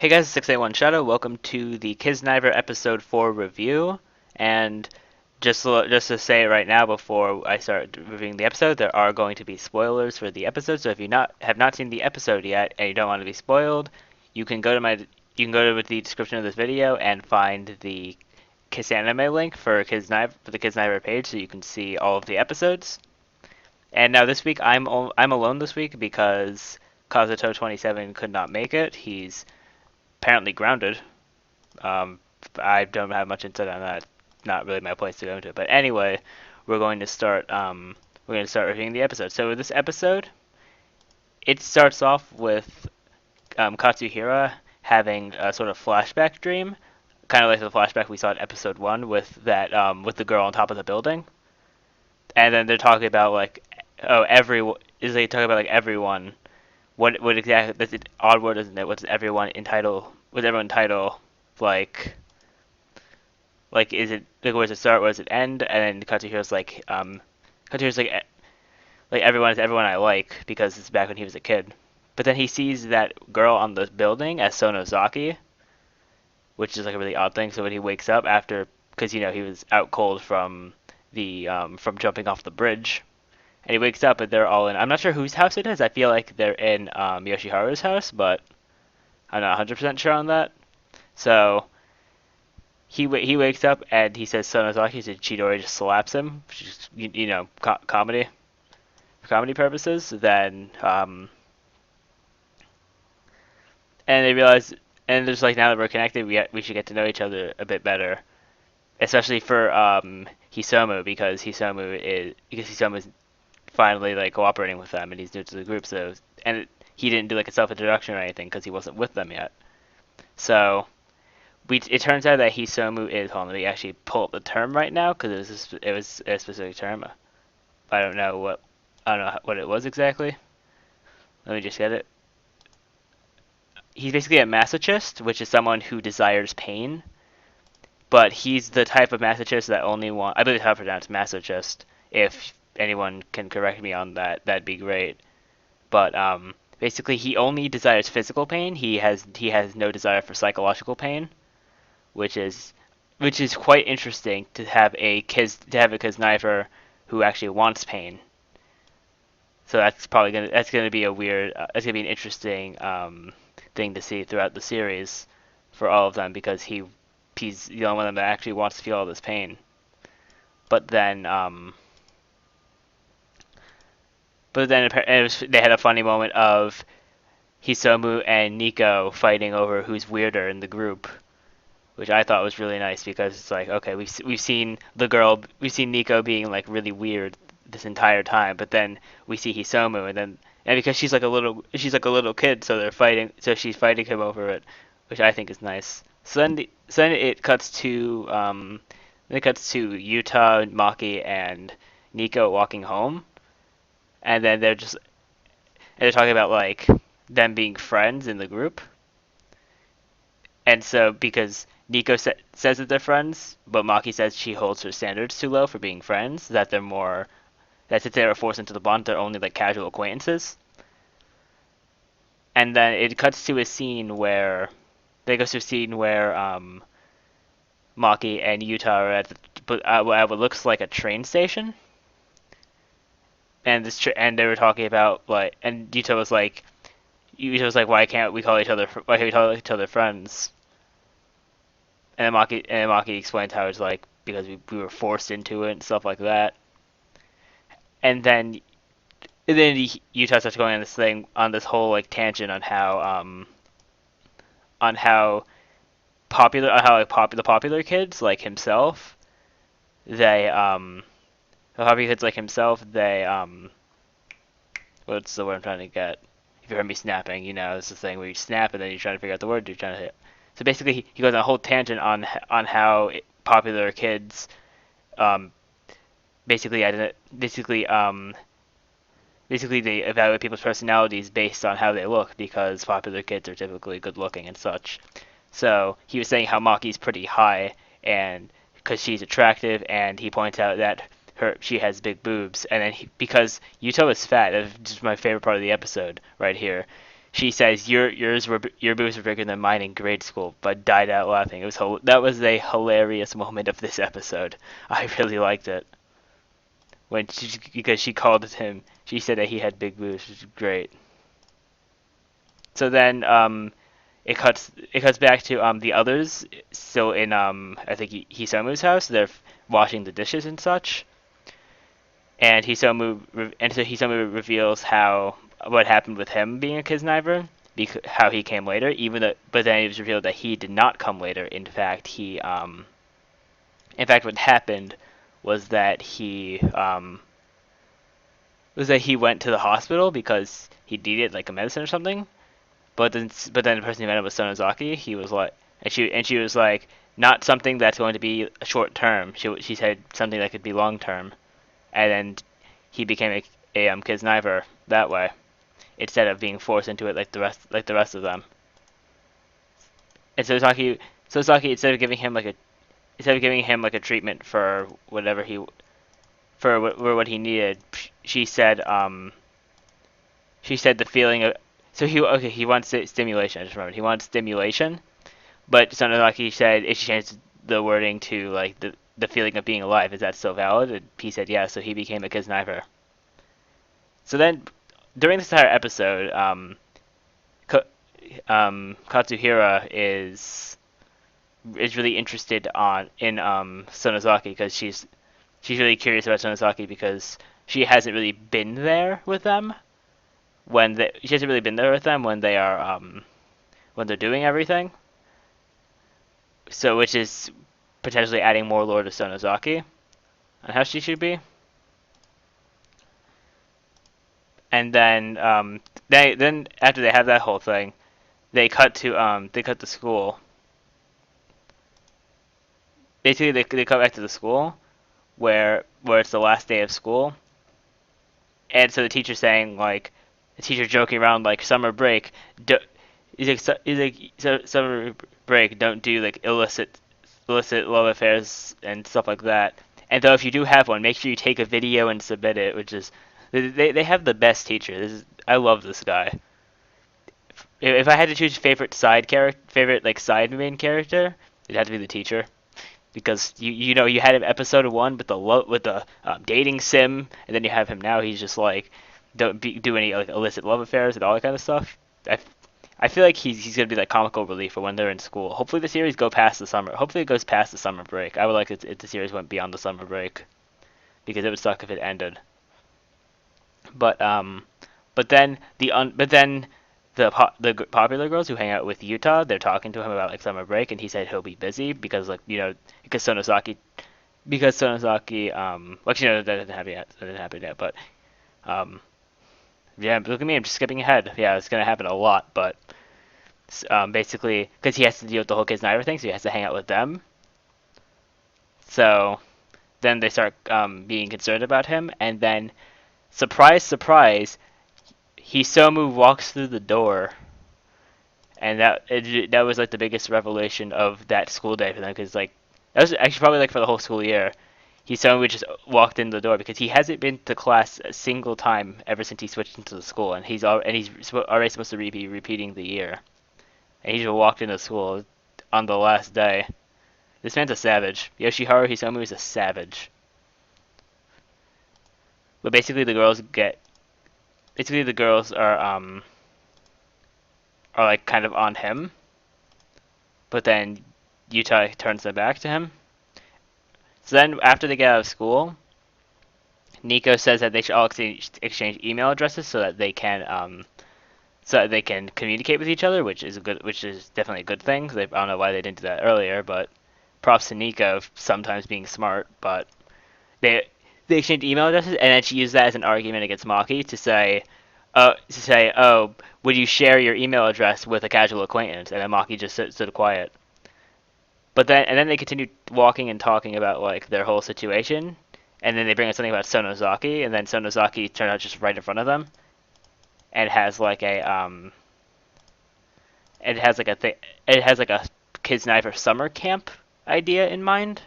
Hey guys, 681 Shadow. Welcome to the Kiznaiver episode 4 review. And just to say right now before I start reviewing the episode, there are going to be spoilers for the episode. So if you have not seen the episode yet and you don't want to be spoiled, you can go to the description of this video and find the Kiss Anime link for the Kiznaiver page so you can see all of the episodes. And now this week I'm alone this week because Kazuto27 could not make it. He's apparently grounded. Um, I don't have much insight on that. Not really my place to go into. But anyway, we're going to start. We're going to start reviewing the episode. So this episode, it starts off with Katsuhira having a sort of flashback dream, kind of like the flashback we saw in episode 1 with that with the girl on top of the building. And then they're talking about like, oh, is they talking about like everyone. What exactly? That's an odd word, isn't it? What's everyone entitled? What's everyone entitled? Like is it like where does it start? Where does it end? And then Katsuhira's like everyone is everyone I like because it's back when he was a kid. But then he sees that girl on the building as Sonozaki, which is like a really odd thing. So when he wakes up after, because he was out cold from the from jumping off the bridge, and he wakes up and they're all in. I'm not sure whose house it is. I feel like they're in Yoshiharu's house, but I'm not 100% sure on that. So he wakes up and he says Sonozaki, so Chidori just slaps him, which is comedy for comedy purposes. Then and they realize, and there's like now that we're connected, we should get to know each other a bit better, especially for Hisomu because Hisomu is finally like cooperating with them and he's new to the group. So he didn't do like a self introduction or anything because he wasn't with them yet. So it turns out that Hisomu is. Hold on, let me actually pull up the term right now because it was a specific term. I don't know what it was exactly. Let me just get it. He's basically a masochist, which is someone who desires pain. But he's the type of masochist that only want. I believe how to pronounce masochist. If anyone can correct me on that, that'd be great. But basically, he only desires physical pain. He has no desire for psychological pain, which is quite interesting to have a Kiznaiver who actually wants pain. So that's gonna be a weird that's gonna be an interesting thing to see throughout the series for all of them because he's the only one that actually wants to feel all this pain. But then they had a funny moment of Hisomu and Nico fighting over who's weirder in the group, which I thought was really nice because it's like, okay, we've seen Nico being like really weird this entire time, but then we see Hisomu, and because she's like a little kid, so she's fighting him over it, which I think is nice. So then it cuts to Yuta, Maki, and Nico walking home, and then they're talking about like them being friends in the group, and so because says that they're friends, but Maki says she holds her standards too low for being friends. That since they were forced into the bond, they're only like casual acquaintances. And then it cuts to a scene where Maki and Yuta are at what looks like a train station, and and they were talking about like, and Yuta was like, why can't we call each other friends? And Maki explained how it's like because we were forced into it and stuff like that. And then Utah starts going on this whole like tangent on how the popular kids like himself they what's the word I'm trying to get? If you heard me snapping, it's the thing where you snap and then you're trying to figure out the word you're trying to hit. So basically, he goes on a whole tangent on how popular kids um, basically basically they evaluate people's personalities based on how they look because popular kids are typically good looking and such. So he was saying how Maki's pretty high and because she's attractive, and he points out that she has big boobs, and then because Yuto is fat, that's just my favorite part of the episode right here. she says your boobs were bigger than mine in grade school, but died out laughing. That was a hilarious moment of this episode. I really liked it because she called him. She said that he had big boobs, which is great. So then it cuts back to the others still in I think Hisamu's house. They're washing the dishes and such. And so Hisamu reveals how what happened with him being a Kiznaiver, how he came later. But then it was revealed that he did not come later. In fact, what happened was that he went to the hospital because he needed like a medicine or something. But then the person who met him was Sonozaki. He was like, and she was like, not something that's going to be short term. She said something that could be long term, and then he became a Kiznaiver that way instead of being forced into it like the rest of them. And Sosaki instead of giving him like a treatment for what he needed, she said the feeling of he wants stimulation. I just remembered he wants stimulation, but Sonozaki said if she changed the wording to like the feeling of being alive, is that still valid? And he said yeah, so he became a Kiznaiver. So then, during this entire episode, Katsuhira is really interested in Sonozaki because she's really curious about Sonozaki because she hasn't really been there with them she hasn't really been there with them when they're doing everything. So which is potentially adding more lore to Sonozaki and how she should be. And then after they have that whole thing, they cut to school. Basically, they cut back to the school where it's the last day of school, and so the teacher joking around like summer break. Summer break. Don't do like illicit love affairs and stuff like that. And though if you do have one, make sure you take a video and submit it. Which is they have the best teacher. I love this guy. If I had to choose favorite like side main character, it'd have to be the teacher because you had him episode one with the dating sim, and then you have him now. He's just like do any like illicit love affairs and all that kind of stuff. I, I feel like he's gonna be like comical relief for when they're in school. Hopefully the series go past the summer. Hopefully it goes past the summer break. I would like it if the series went beyond the summer break because it would suck if it ended. But the popular girls who hang out with Utah, they're talking to him about like summer break, and he said he'll be busy because because Sonosaki well, actually no, that didn't happen yet, but um yeah, look at me, I'm just skipping ahead. Yeah, it's gonna happen a lot, but basically because he has to deal with the whole Kiznaiver thing, so he has to hang out with them. So then they start being concerned about him, and then surprise, surprise, Hisomu walks through the door, and that was like the biggest revelation of that school day for them because like that was actually probably like for the whole school year. Hisomu just walked in the door because he hasn't been to class a single time ever since he switched into the school, and he's already supposed to be repeating the year, and he just walked into school on the last day. This man's a savage. Yoshiharu Hisomu is a savage. But basically the girls are like kind of on him, but then Utah turns their back to him. So then after they get out of school, Nico says that they should all exchange email addresses so that they can communicate with each other, which is definitely a good thing. I don't know why they didn't do that earlier, but props to Nico sometimes being smart. But they they exchange email addresses, and then she used that as an argument against Maki oh, would you share your email address with a casual acquaintance? And then Maki just stood quiet. And then they continued walking and talking about like their whole situation, and then they bring up something about Sonozaki, and then Sonozaki turned out just right in front of them, and has like it has like a Kiznaiver summer camp idea in mind.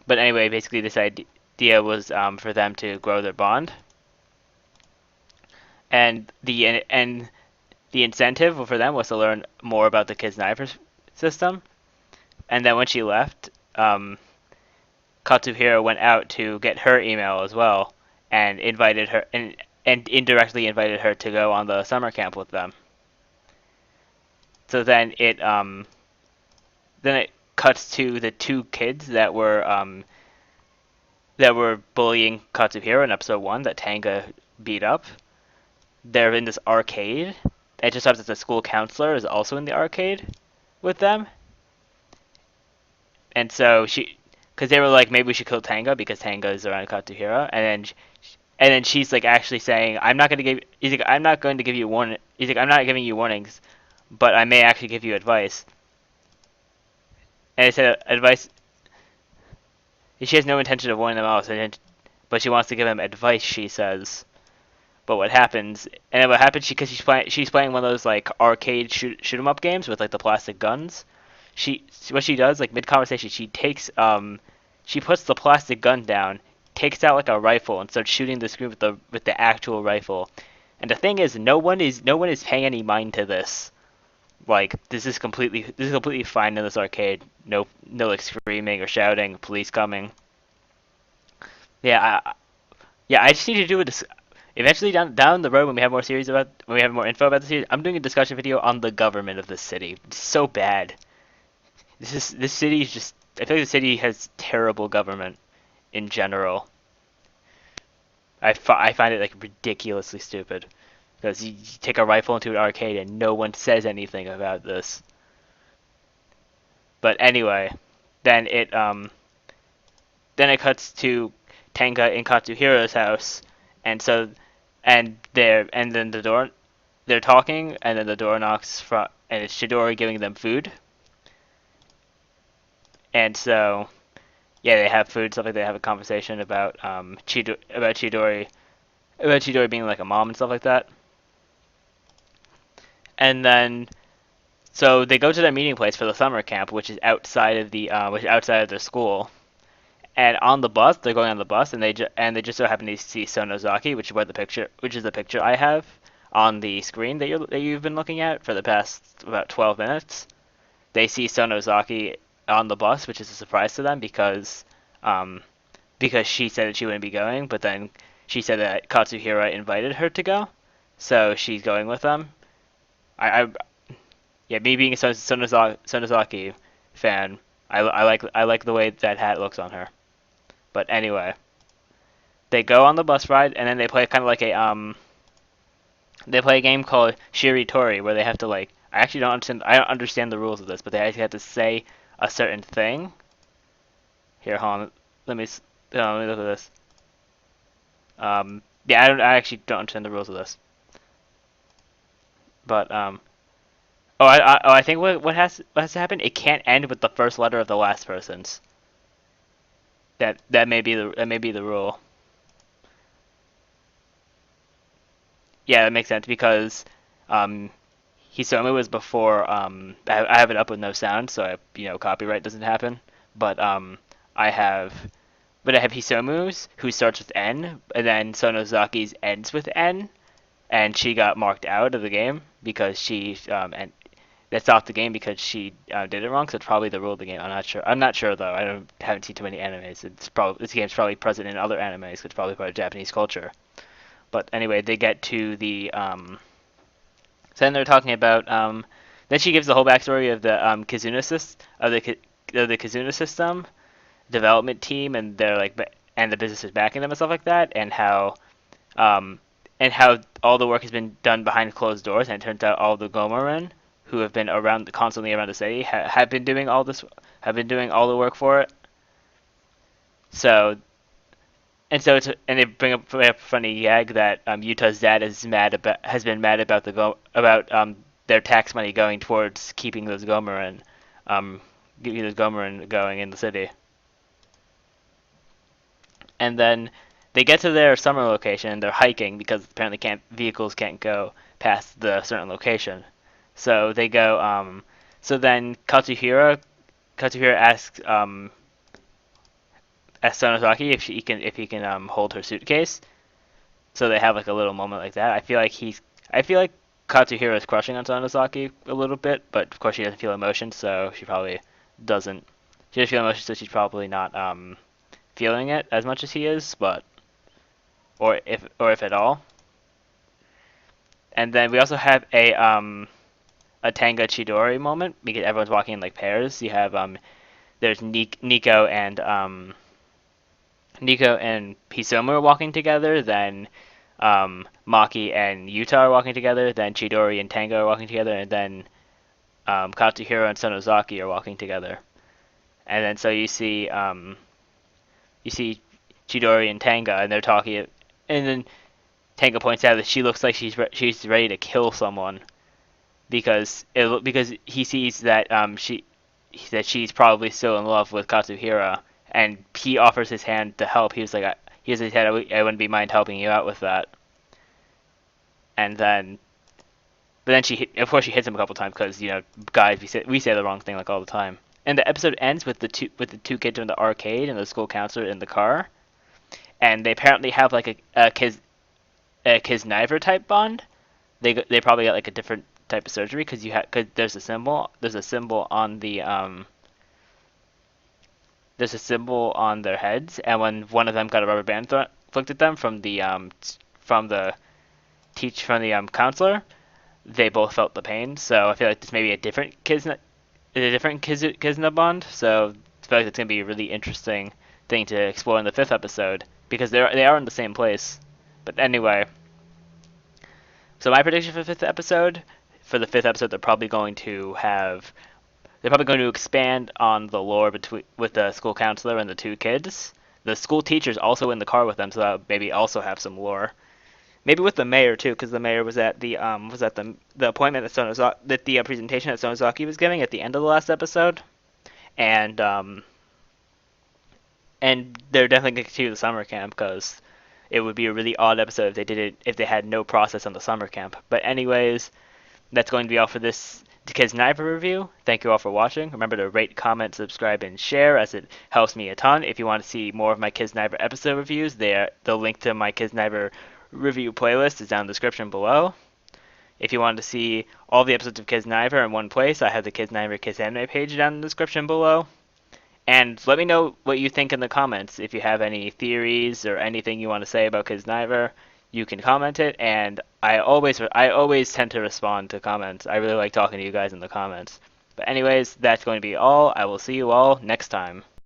But anyway, basically this idea was for them to grow their bond, and the incentive for them was to learn more about the Kiznaiver system. And then when she left, Katsuhiro went out to get her email as well, and invited her and indirectly invited her to go on the summer camp with them. So then it cuts to the two kids that were bullying Katsuhiro in episode 1 that Tanga beat up. They're in this arcade. It just happens that the school counselor is also in the arcade with them. And so because they were like, maybe we should kill Tanga because Tanga is around Katsuhiro, and then she's like actually saying, I'm not going to give you warning. He's like, I'm not giving you warnings, but I may actually give you advice. And I said advice. She has no intention of warning them off, but she wants to give them advice. She says. But what happens? And then what happens? Because she's playing one of those like arcade shoot 'em up games with like the plastic guns. What she does like mid conversation, she puts the plastic gun down, takes out like a rifle, and starts shooting the screen with the actual rifle. And the thing is, no one is paying any mind to this. Like this is completely fine in this arcade. No like screaming or shouting, police coming. Yeah, I just need to do this. Eventually, down the road, when we have more info about the series, I'm doing a discussion video on the government of this city. It's so bad. This city is just. I feel like the city has terrible government in general. I find it like ridiculously stupid because you take a rifle into an arcade and no one says anything about this. But anyway, then it um then it cuts to Tenga in Katsuhiro's house, and so and then they're talking, and then the door knocks from, and it's Chidori giving them food, and so yeah, they have food stuff like they have a conversation about Chidori being like a mom and stuff like that, and then so they go to their meeting place for the summer camp, which is outside of their school. And on the bus, they're going on the bus, and they just so happen to see Sonozaki, which is the picture I have on the screen that you've been looking at for the past about 12 minutes. They see Sonozaki on the bus, which is a surprise to them because she said that she wouldn't be going, but then she said that Katsuhira invited her to go, so she's going with them. I yeah, me being a Sonozaki fan, I like the way that hat looks on her. But anyway, they go on the bus ride, and then they play kind of like they play a game called Shiritori, where they have to like. I don't understand the rules of this, but they actually have to say a certain thing. Here, hold on. Let me look at this. Yeah, I actually don't understand the rules of this. But I think what has to happen? It can't end with the first letter of the last person's. That may be the rule. Yeah, that makes sense because um, Hisomu was before. I have it up with no sound, so copyright doesn't happen. But I have, I have Hisomu's who starts with N, and then Sonozaki's ends with N, and she got marked out of the game because she and that's off the game because she did it wrong. So it's probably the rule of the game. I'm not sure. I'm not sure though. Haven't seen too many animes. This game's probably present in other animes. It's probably part of Japanese culture. But anyway, they get to the so then they're talking about then she gives the whole backstory of the Kizuna system development team, and they're like and the businesses backing them and stuff like that, um and how all the work has been done behind closed doors, and it turns out all the Gomorin who have been constantly around the city have been doing all the work for it. So and they bring up a funny gag that Utah's dad has been mad about their tax money going towards keeping those Gomerin going in the city. And then they get to their summer location and they're hiking because apparently vehicles can't go past the certain location. So they go so then Katsuhira asks Sonozaki if he can hold her suitcase. So they have like a little moment like that. I feel like Katsuhiro is crushing on Sonozaki a little bit, but of course she doesn't feel emotion, so she probably doesn't. She doesn't feel emotion, so she's probably not feeling it as much as he is, but or if at all. And then we also have a Tanga Chidori moment because everyone's walking in like pairs. You have there's Nico and Hisomu are walking together, then Maki and Yuta are walking together, then Chidori and Tanga are walking together, and then Katsuhiro and Sonozaki are walking together. And then so you see Chidori and Tanga, and they're talking, and then Tanga points out that she looks like she's ready to kill someone because he sees that she's probably still in love with Katsuhira, and he offers his hand to help. He was like, he has his head. I wouldn't be mind helping you out with that. And then, but then of course, she hits him a couple times because guys, we say the wrong thing like all the time. And the episode ends with the two kids in the arcade and the school counselor in the car, and they apparently have like a Kiznaiver type bond. They probably got like a different type of surgery because there's a symbol on their heads, and when one of them got a rubber band flicked at them from the counselor, they both felt the pain. So I feel like this may be a different Kizna bond. So I feel like it's gonna be a really interesting thing to explore in the fifth episode because they are in the same place. But anyway, so my prediction for the fifth episode, they're probably going to expand on the lore between with the school counselor and the two kids. The school teacher's also in the car with them, so that maybe also have some lore. Maybe with the mayor too, because the mayor was at the appointment that the presentation that Sonozaki was giving at the end of the last episode, and they're definitely going to continue the summer camp because it would be a really odd episode if they had no process on the summer camp. But anyways, that's going to be all for this Kiznaiver review. Thank you all for watching. Remember to rate, comment, subscribe, and share as it helps me a ton. If you want to see more of my Kiznaiver episode reviews, the link to my Kiznaiver review playlist is down in the description below. If you want to see all the episodes of Kiznaiver in one place, I have the Kiznaiver Kiss Anime page down in the description below. And let me know what you think in the comments. If you have any theories or anything you want to say about Kiznaiver, you can comment it. And I always tend to respond to comments. I really like talking to you guys in the comments. But anyways, that's going to be all. I will see you all next time.